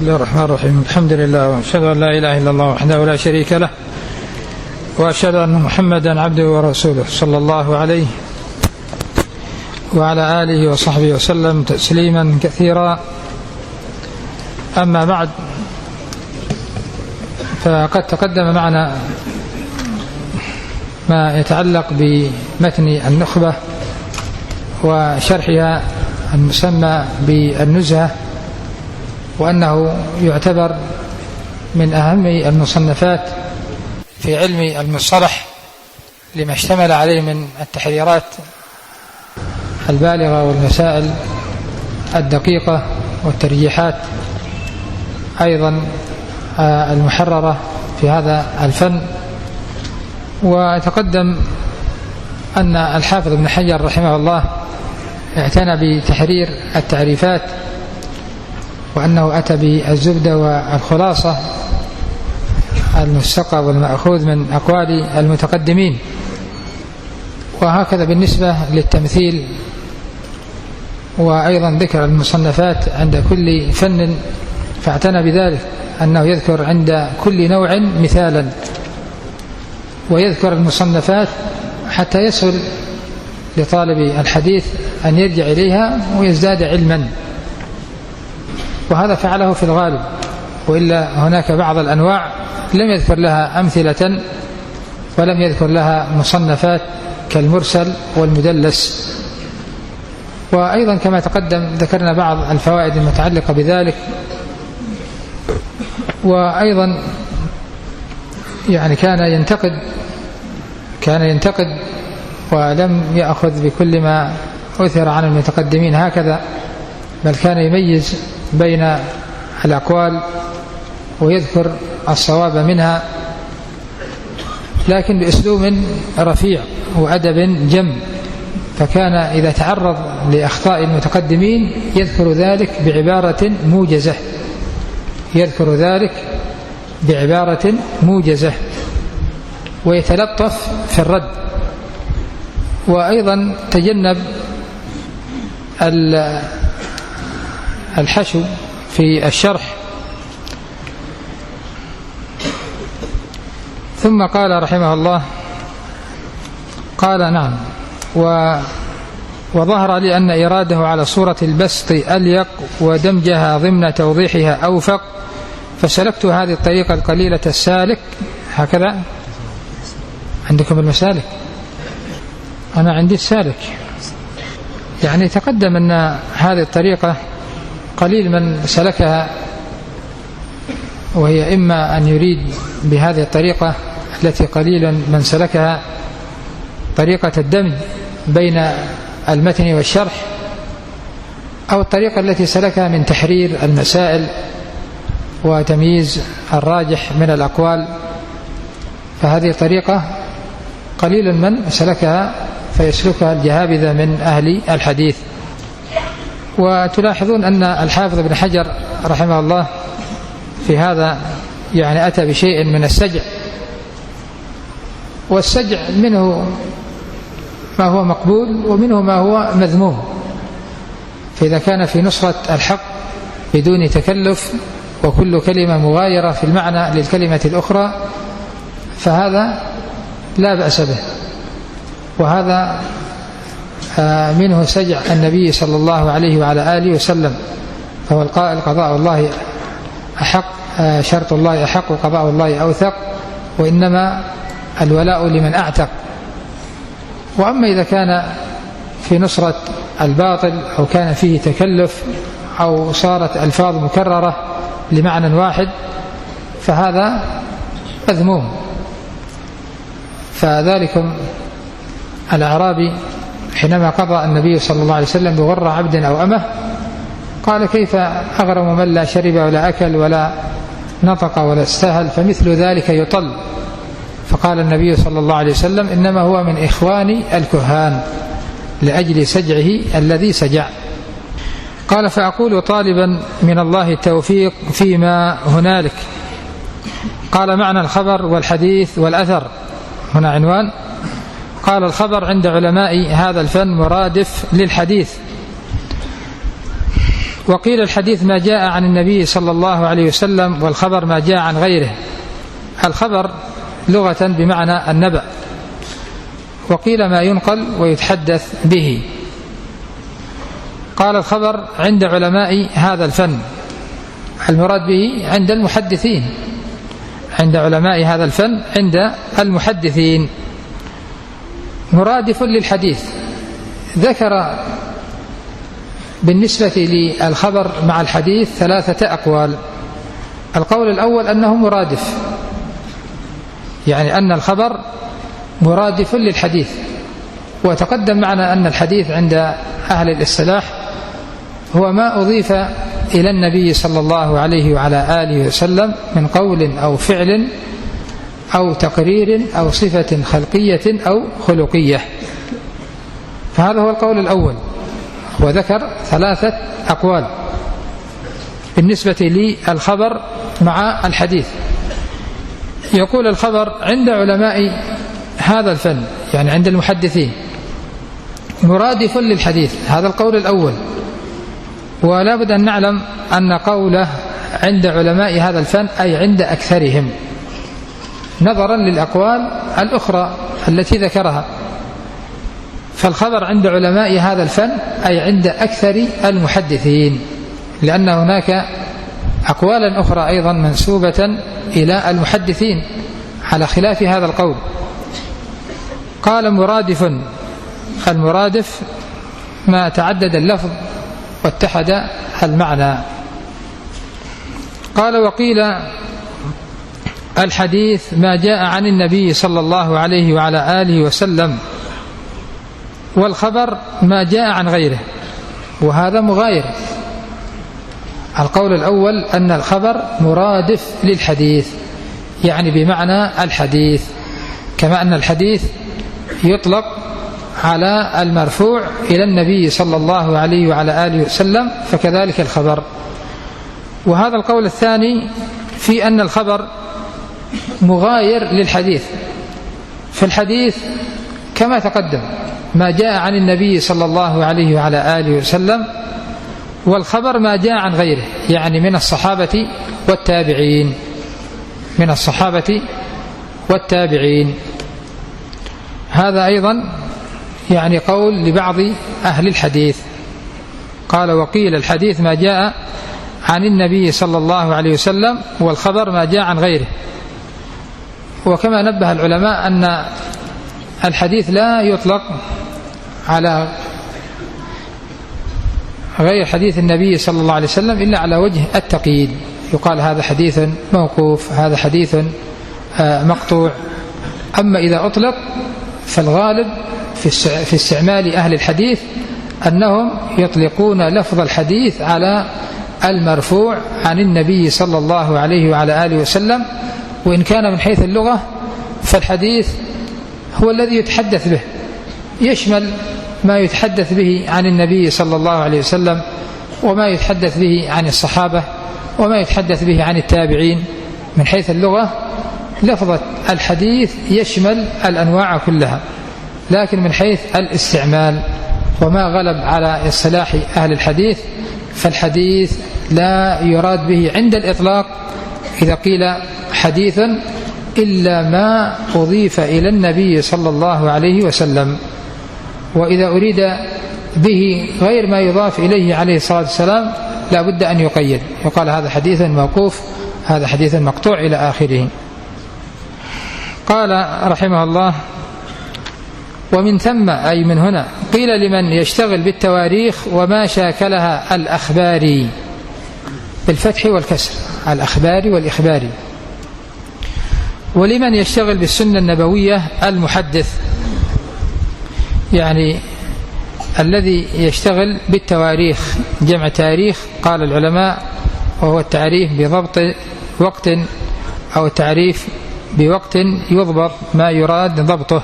بسم الله الرحمن الرحيم. الحمد لله وأشهد أن لا إله إلا الله وحده لا شريك له، وأشهد أن محمدا عبده ورسوله صلى الله عليه وعلى آله وصحبه وسلم تسليما كثيرا. أما بعد، فقد تقدم معنا ما يتعلق بمتن النخبة وشرحها المسمى بالنزهة، وأنه يعتبر من أهم المصنفات في علم المصطلح لما اشتمل عليه من التحريرات البالغة والمسائل الدقيقة والترجيحات أيضا المحررة في هذا الفن. وتقدم أن الحافظ ابن حجر رحمه الله اعتنى بتحرير التعريفات، وأنه أتى بالزبدة والخلاصة المستقى والمأخوذ من أقوال المتقدمين. وهكذا بالنسبة للتمثيل، وأيضا ذكر المصنفات عند كل فن، فاعتنى بذلك أنه يذكر عند كل نوع مثالا، ويذكر المصنفات حتى يسهل لطالب الحديث أن يرجع إليها ويزداد علما، وهذا فعله في الغالب. وإلا هناك بعض الأنواع لم يذكر لها أمثلة ولم يذكر لها مصنفات كالمرسل والمدلس. وأيضا كما تقدم ذكرنا بعض الفوائد المتعلقة بذلك. وأيضا يعني كان ينتقد ولم يأخذ بكل ما أثر عن المتقدمين هكذا، بل كان يميز بين الأقوال ويذكر الصواب منها، لكن بأسلوب رفيع وأدب جم. فكان إذا تعرض لأخطاء المتقدمين يذكر ذلك بعبارة موجزة ويتلطف في الرد. وأيضا تجنب الحشو في الشرح. ثم قال رحمه الله، قال نعم، وظهر لي أن إراده على صورة البسط أليق ودمجها ضمن توضيحها أوفق، فسلكت هذه الطريقة القليلة السالك. هكذا عندكم المسالك، أنا عندي السالك. يعني تقدم أن هذه الطريقة قليل من سلكها، وهي إما أن يريد بهذه الطريقة التي قليل من سلكها طريقة الدمج بين المتن والشرح، أو الطريقة التي سلكها من تحرير المسائل وتمييز الراجح من الأقوال. فهذه طريقة قليل من سلكها فيسلكها الجهابذة من أهل الحديث. وتلاحظون أن الحافظ ابن حجر رحمه الله في هذا يعني أتى بشيء من السجع، والسجع منه ما هو مقبول ومنه ما هو مذموم. فإذا كان في نصرة الحق بدون تكلف وكل كلمة مغايرة في المعنى للكلمة الأخرى فهذا لا بأس به، وهذا منه سجع النبي صلى الله عليه وعلى آله وسلم، فهو القائل قضاء الله أحق، شرط الله أحق وقضاء الله أوثق، وإنما الولاء لمن أعتق. وأما إذا كان في نصرة الباطل أو كان فيه تكلف أو صارت ألفاظ مكررة لمعنى واحد فهذا مذموم. فذلكم الأعرابي حينما قضى النبي صلى الله عليه وسلم بغر عبد أو أمه قال: كيف أغرم من لا شرب ولا أكل ولا نطق ولا استهل، فمثل ذلك يطل. فقال النبي صلى الله عليه وسلم: إنما هو من إخوان الكهان لأجل سجعه الذي سجع. قال: فأقول طالبا من الله التوفيق فيما هنالك. قال: معنى الخبر والحديث والأثر. هنا عنوان. قال: الخبر عند علماء هذا الفن مرادف للحديث، وقيل الحديث ما جاء عن النبي صلى الله عليه وسلم، والخبر ما جاء عن غيره. الخبر لغة بمعنى النبأ، وقيل ما ينقل ويتحدث به. قال الخبر عند علماء هذا الفن، المراد به عند المحدثين، عند علماء هذا الفن عند المحدثين، مرادف للحديث. ذكر بالنسبة للخبر مع الحديث 3 أقوال. القول الأول أنه مرادف، يعني أن الخبر مرادف للحديث. وتقدم معنا أن الحديث عند أهل الاصطلاح هو ما أضيف إلى النبي صلى الله عليه وعلى آله وسلم من قول أو فعل أو تقرير أو صفة خلقية أو خلقية. فهذا هو القول الأول، وذكر 3 أقوال بالنسبة للخبر مع الحديث. يقول الخبر عند علماء هذا الفن، يعني عند المحدثين، مرادف للحديث. هذا القول الأول. ولا بد أن نعلم أن قوله عند علماء هذا الفن أي عند أكثرهم، نظرا للأقوال الأخرى التي ذكرها. فالخبر عند علماء هذا الفن أي عند أكثر المحدثين، لأن هناك أقوالا أخرى أيضا منسوبة إلى المحدثين على خلاف هذا القول. قال مرادف، المرادف ما تعدد اللفظ واتحد المعنى. قال وقيل الحديث ما جاء عن النبي صلى الله عليه وعلى آله وسلم، والخبر ما جاء عن غيره، وهذا مغاير. القول الأول أن الخبر مرادف للحديث، يعني بمعنى الحديث، كما أن الحديث يطلق على المرفوع إلى النبي صلى الله عليه وعلى آله وسلم، فكذلك الخبر. وهذا القول الثاني في أن الخبر مغاير للحديث. فالحديث كما تقدم ما جاء عن النبي صلى الله عليه وعلى آله وسلم، والخبر ما جاء عن غيره، يعني من الصحابة والتابعين، من الصحابة والتابعين. هذا أيضا يعني قول لبعض أهل الحديث. قال وقيل الحديث ما جاء عن النبي صلى الله عليه وسلم، والخبر ما جاء عن غيره. وكما نبه العلماء أن الحديث لا يطلق على غير حديث النبي صلى الله عليه وسلم إلا على وجه التقييد، يقال هذا حديث موقوف، هذا حديث مقطوع. أما إذا أطلق فالغالب في استعمال أهل الحديث أنهم يطلقون لفظ الحديث على المرفوع عن النبي صلى الله عليه وعلى آله وسلم. وإن كان من حيث اللغة فالحديث هو الذي يتحدث به، يشمل ما يتحدث به عن النبي صلى الله عليه وسلم، وما يتحدث به عن الصحابة، وما يتحدث به عن التابعين. من حيث اللغة لفظة الحديث يشمل الأنواع كلها، لكن من حيث الاستعمال وما غلب على اصطلاح أهل الحديث، فالحديث لا يراد به عند الإطلاق إذا قيل حديث إلا ما أضيف إلى النبي صلى الله عليه وسلم. وإذا أريد به غير ما يضاف إليه عليه الصلاة والسلام لا بد أن يقيد، يقال هذا حديث موقوف، هذا حديث مقطوع إلى آخره. قال رحمه الله ومن ثم أي من هنا قيل لمن يشتغل بالتواريخ وما شاكلها الأخباري، بالفتح والكسر، الأخباري والإخباري. ولمن يشتغل بالسنة النبوية المحدث، يعني الذي يشتغل بالتواريخ، جمع تاريخ قال العلماء وهو التعريف بضبط وقت أو التعريف بوقت يضبط ما يراد ضبطه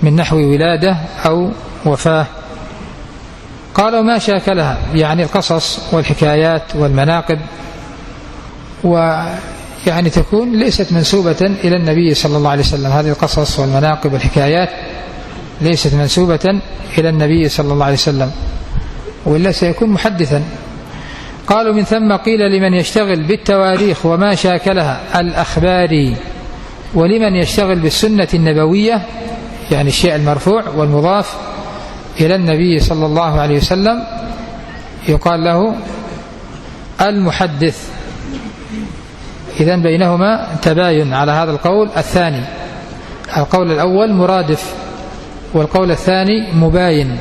من نحو ولادة أو وفاة. قالوا ما شاكلها يعني القصص والحكايات والمناقب، ويعني تكون ليست منسوبة إلى النبي صلى الله عليه وسلم. هذه القصص والمناقب والحكايات ليست منسوبة إلى النبي صلى الله عليه وسلم، وإلا سيكون محدثا. قالوا من ثم قيل لمن يشتغل بالتواريخ وما شاكلها الأخبار، ولمن يشتغل بالسنة النبوية يعني الشيء المرفوع والمضاف إلى النبي صلى الله عليه وسلم يقال له المحدث. إذن بينهما تباين على هذا القول الثاني. القول الأول مرادف والقول الثاني مباين.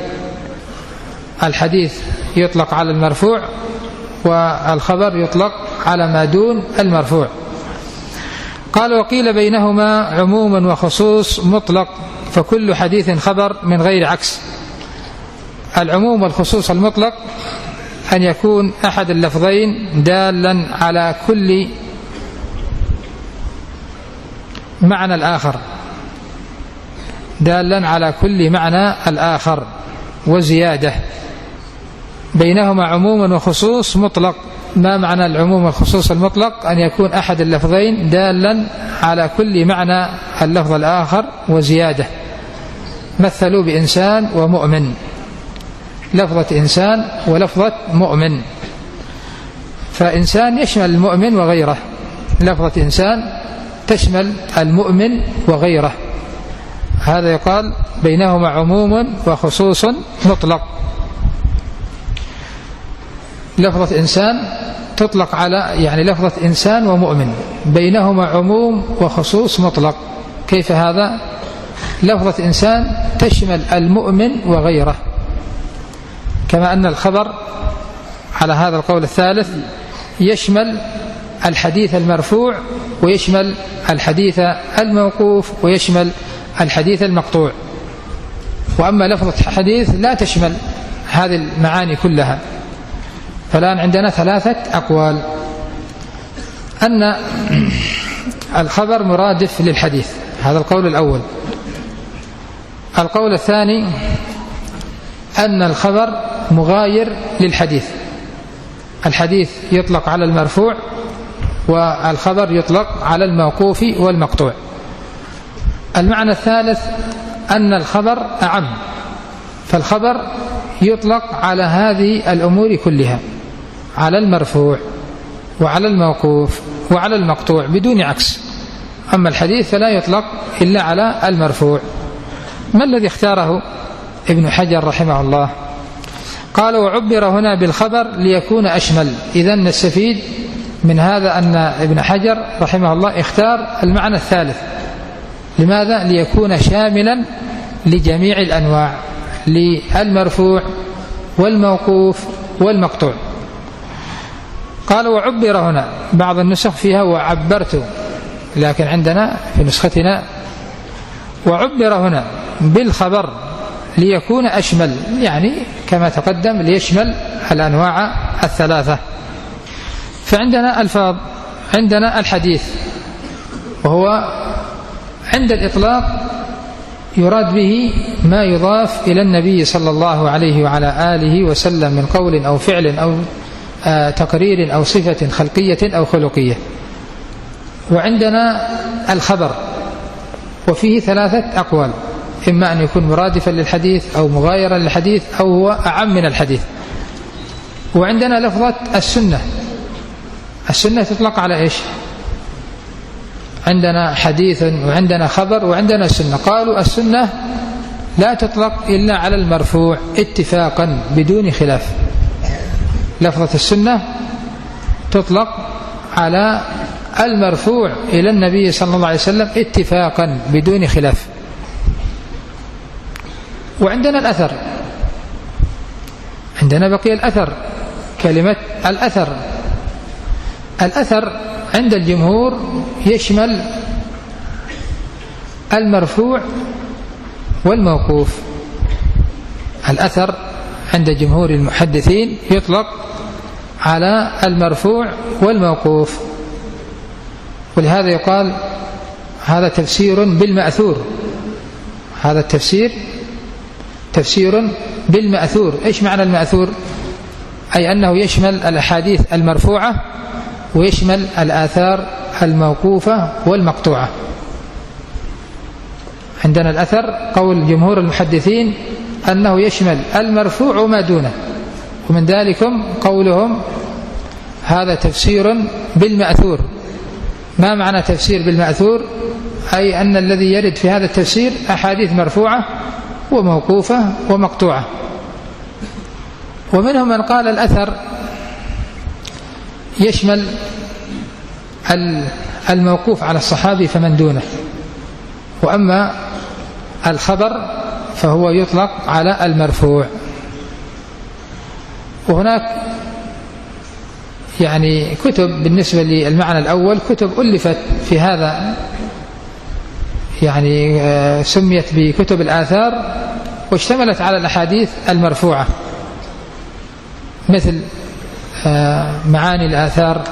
الحديث يطلق على المرفوع والخبر يطلق على ما دون المرفوع. قال وقيل بينهما عموم وخصوص مطلق، فكل حديث خبر من غير عكس. العموم والخصوص المطلق أن يكون أحد اللفظين دالا على كل معنى الآخر، دالا على كل معنى الآخر وزيادة. بينهما عموم وخصوص مطلق. ما معنى العموم والخصوص المطلق؟ أن يكون أحد اللفظين دالا على كل معنى اللفظ الآخر وزيادة. مثلوا بإنسان ومؤمن، لفظة إنسان ولفظة مؤمن، فإنسان يشمل المؤمن وغيره، لفظة إنسان تشمل المؤمن وغيره. هذا يقال بينهما عموم وخصوص مطلق. لفظة إنسان تطلق على يعني لفظة إنسان ومؤمن، بينهما عموم وخصوص مطلق. كيف هذا؟ لفظة إنسان تشمل المؤمن وغيره، كما أن الخبر على هذا القول الثالث يشمل الحديث المرفوع ويشمل الحديث الموقوف ويشمل الحديث المقطوع. وأما لفظة حديث لا تشمل هذه المعاني كلها. فالآن عندنا ثلاثة أقوال: أن الخبر مرادف للحديث، هذا القول الأول. القول الثاني أن الخبر مغاير للحديث، الحديث يطلق على المرفوع والخبر يطلق على الموقوف والمقطوع. المعنى الثالث أن الخبر أعم، فالخبر يطلق على هذه الأمور كلها، على المرفوع وعلى الموقوف وعلى المقطوع بدون عكس. أما الحديث فلا يطلق إلا على المرفوع. ما الذي اختاره ابن حجر رحمه الله؟ قال وعبر هنا بالخبر ليكون أشمل. إذن نستفيد من هذا أن ابن حجر رحمه الله اختار المعنى الثالث. لماذا؟ ليكون شاملا لجميع الأنواع، للمرفوع والموقوف والمقطوع. قال وعبر هنا، بعض النسخ فيها وعبرت، لكن عندنا في نسختنا وعبر هنا بالخبر ليكون أشمل، يعني كما تقدم ليشمل الأنواع الثلاثة. فعندنا ألفاظ، عندنا الحديث، وهو عند الإطلاق يراد به ما يضاف إلى النبي صلى الله عليه وعلى آله وسلم من قول أو فعل أو تقرير أو صفة خلقية أو خلقية. وعندنا الخبر، وفيه ثلاثة أقوال: إما أن يكون مرادفا للحديث أو مغايرا للحديث أو هو أعم من الحديث. وعندنا لفظة السنة، السنة تطلق على إيش؟ عندنا حديث وعندنا خبر وعندنا سنة. قالوا السنة لا تطلق إلا على المرفوع اتفاقا بدون خلاف. لفظة السنة تطلق على المرفوع إلى النبي صلى الله عليه وسلم اتفاقا بدون خلاف. وعندنا الأثر، عندنا بقي الأثر، كلمة الأثر. الأثر عند الجمهور يشمل المرفوع والموقوف. الأثر عند جمهور المحدثين يطلق على المرفوع والموقوف، ولهذا يقال هذا تفسير بالمأثور. هذا التفسير تفسير بالمأثور. إيش معنى المأثور؟ أي أنه يشمل الأحاديث المرفوعة ويشمل الآثار الموقوفة والمقطوعة. عندنا الأثر قول جمهور المحدثين أنه يشمل المرفوع وما دونه، ومن ذلكم قولهم هذا تفسير بالمأثور. ما معنى تفسير بالمأثور؟ أي أن الذي يرد في هذا التفسير أحاديث مرفوعة وموقوفة ومقطوعة. ومنهم من قال الأثر يشمل الموقوف على الصحابي فمن دونه، وأما الخبر فهو يطلق على المرفوع. وهناك يعني كتب بالنسبة للمعنى الأول، كتب ألفت في هذا، يعني سميت بكتب الآثار، واشتملت على الأحاديث المرفوعة، مثل معاني الآثار،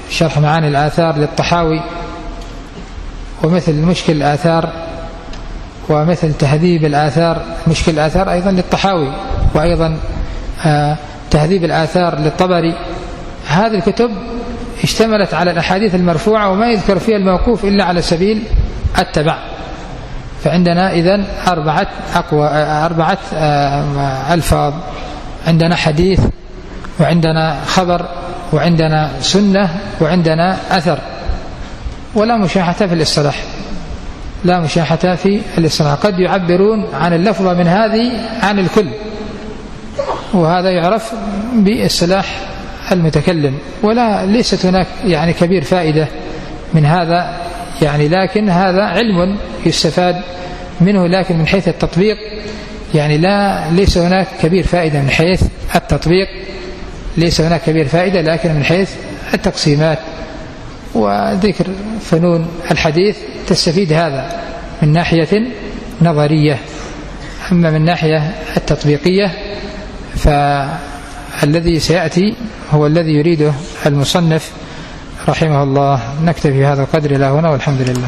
شرح معاني الآثار للطحاوي، ومثل مشكل الآثار، ومثل تهذيب الآثار، مشكل الآثار أيضا للطحاوي، وأيضا تهذيب الآثار للطبري. هذه الكتب اشتملت على الأحاديث المرفوعة وما يذكر فيها الموقوف إلا على سبيل التبع. فعندنا إذن أربعة ألفاظ: عندنا حديث، وعندنا خبر، وعندنا سنة، وعندنا أثر. ولا مشاحة في الاصطلاح، لا مشاحة في الاصطلاح. قد يعبرون عن اللفظة من هذه عن الكل، وهذا يعرف باصطلاح المتكلم، ولا ليست هناك يعني كبير فائدة من هذا يعني، لكن هذا علم يستفاد منه، لكن من حيث التطبيق يعني ليس هناك كبير فائدة. من حيث التطبيق ليس هناك كبير فائدة، لكن من حيث التقسيمات وذكر فنون الحديث تستفيد هذا من ناحية نظرية. أما من ناحية التطبيقية فالذي سيأتي هو الذي يريده المصنف رحمه الله. نكتفي بهذا القدر إلى هنا، والحمد لله.